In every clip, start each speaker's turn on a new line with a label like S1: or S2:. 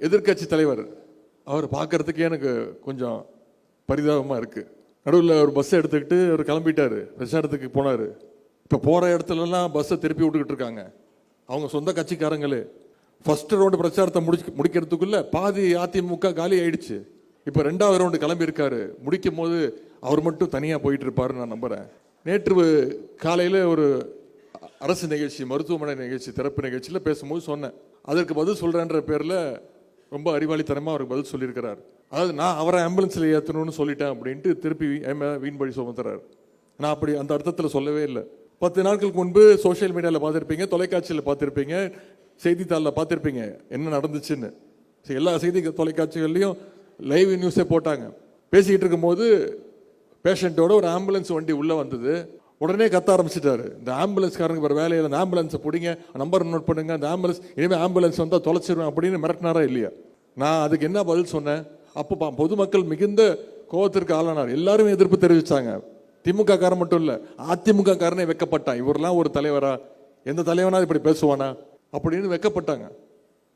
S1: எதிர்கட்சி தலைவர் அவர் பார்க்கறதுக்கே எனக்கு கொஞ்சம் பரிதாபமாக இருக்குது. நடுவில் ஒரு பஸ்ஸை எடுத்துக்கிட்டு அவர் கிளம்பிட்டார், பிரச்சாரத்துக்கு போனார். இப்போ போகிற இடத்துலலாம் பஸ்ஸை திருப்பி விட்டுக்கிட்டு இருக்காங்க அவங்க சொந்த கட்சிக்காரங்களே. ஃபர்ஸ்ட் ரவுண்டு பிரச்சாரத்தை முடிக்கிறதுக்குள்ள பாதி அதிமுக காலி ஆயிடுச்சு. இப்போ 2வது ரவுண்டு கிளம்பி இருக்காரு. முடிக்கும் போது அவர் மட்டும் தனியாக போயிட்டு இருப்பாருன்னு நான் நம்புகிறேன். நேற்று காலையில் ஒரு அரசு நிகழ்ச்சி, மருத்துவமனை நிகழ்ச்சி, திறப்பு நிகழ்ச்சியில் பேசும்போது சொன்னேன். அதற்கு பதில் சொல்கிறேன்ற பேரில் ரொம்ப அறிவாளித்தனமாக அவருக்கு பதில் சொல்லியிருக்கிறார். அதாவது நான் அவரை ஆம்புலன்ஸில் ஏற்றணும்னு சொல்லிட்டேன் அப்படின்ட்டு திருப்பி வீண் பழி சுமத்துறாரு. நான் அப்படி அந்த அர்த்தத்தில் சொல்லவே இல்லை. 10 நாட்களுக்கு முன்பு சோஷியல் மீடியாவில் பார்த்துருப்பீங்க, தொலைக்காட்சியில் பார்த்துருப்பீங்க, செய்தித்தாளில் பார்த்துருப்பீங்க என்ன நடந்துச்சுன்னு. எல்லா செய்தி தொலைக்காட்சிகள்லையும் லைவ் நியூஸே போட்டாங்க. பேசிக்கிட்டு இருக்கும்போது பேஷண்ட்டோட ஒரு ஆம்புலன்ஸ் வண்டி உள்ளே வந்தது. உடனே கத்த ஆரம்பிச்சிட்டாரு, இந்த ஆம்புலன்ஸ்காரங்க வேறு வேலையில் அந்த ஆம்புலன்ஸை பிடிங்க, நம்பர் நோட் பண்ணுங்க, அந்த ஆம்புலன்ஸ் இனிமேல் ஆம்புலன்ஸ் வந்தால் தொலைச்சிருவேன் அப்படின்னு மிரட்டினாரா இல்லையா? நான் அதுக்கு என்ன பதில் சொன்னேன்? அப்போ பொதுமக்கள் மிகுந்த கோபத்திற்கு ஆளானார். எல்லாரும் எதிர்ப்பு தெரிவித்தாங்க. திமுக காரன் மட்டும் இல்லை, அதிமுக காரனே வெக்கப்பட்டான். இவரெல்லாம் ஒரு தலைவரா? எந்த தலைவனா இப்படி பேசுவானா அப்படின்னு வெக்கப்பட்டாங்க.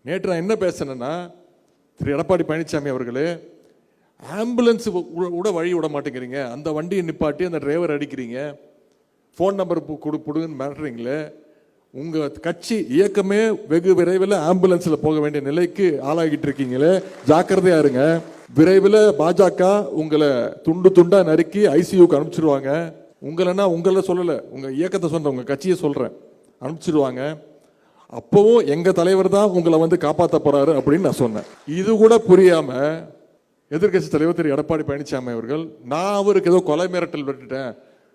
S1: நேற்று நான் என்ன பேசினேன்னா, திரு எடப்பாடி பழனிசாமி அவர்களே, ஆம்புலன்ஸ் கூட வழி விட மாட்டேங்கிறீங்க, அந்த வண்டியை நிப்பாட்டி அந்த டிரைவர் அடிக்கிறீங்க, ஃபோன் நம்பர் கொடுன்னு மிரட்டுறீங்களே. உங்கள் கட்சி இயக்கமே வெகு விரைவில் ஆம்புலன்ஸில் போக வேண்டிய நிலைக்கு ஆளாகிட்டு இருக்கீங்களே, ஜாக்கிரதையா இருங்க. விரைவில் பாஜக உங்களை துண்டு துண்டா நறுக்கி ஐசியூக்கு அனுப்பிச்சிடுவாங்க. உங்களை சொல்லலை, உங்கள் இயக்கத்தை சொல்கிறேன், உங்கள் கட்சியை சொல்கிறேன், அனுப்பிச்சிடுவாங்க. அப்போவும் எங்கள் தலைவர் தான் உங்களை காப்பாற்ற போறாரு அப்படின்னு நான் சொன்னேன். இது கூட புரியாம எதிர்கட்சி தலைவர் திரு எடப்பாடி பழனிசாமி அவர்கள், நான் அவருக்கு ஏதோ கொலை மிரட்டல் விட்டுட்டேன்,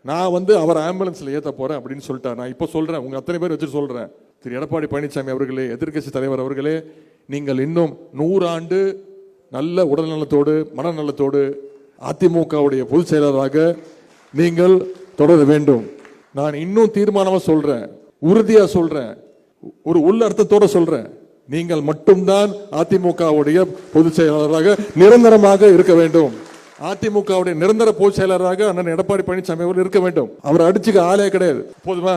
S1: நான் அவர் ஆம்புலன்ஸில் ஏற்ற போறேன் அப்படின்னு சொல்லிட்டார். நான் இப்போ சொல்றேன், உங்க அத்தனை பேர் வச்சு சொல்றேன், திரு எடப்பாடி பழனிசாமி அவர்களே, எதிர்கட்சி தலைவர் அவர்களே, நீங்கள் இன்னும் 100 ஆண்டு நல்ல உடல்நலத்தோடு மனநலத்தோடு அதிமுகவுடைய பொதுச் செயலாளராக நீங்கள் தொடர வேண்டும். நான் இன்னும் தீர்மானமா சொல்றேன், உறுதியா சொல்றேன், ஒரு உள்ளர்த்தத்தோட சொல்றேன், நீங்கள் மட்டும்தான் அதிமுகவுடைய பொதுச் செயலாளராக நிரந்தரமாக இருக்க வேண்டும். அதிமுகவுடைய நிரந்தர பொதுச் செயலாளராக அண்ணன் எடப்பாடி பழனிசாமி அவர்கள் இருக்க வேண்டும். அவர் அடிச்சுக்க ஆளே கிடையாது. போதுமா?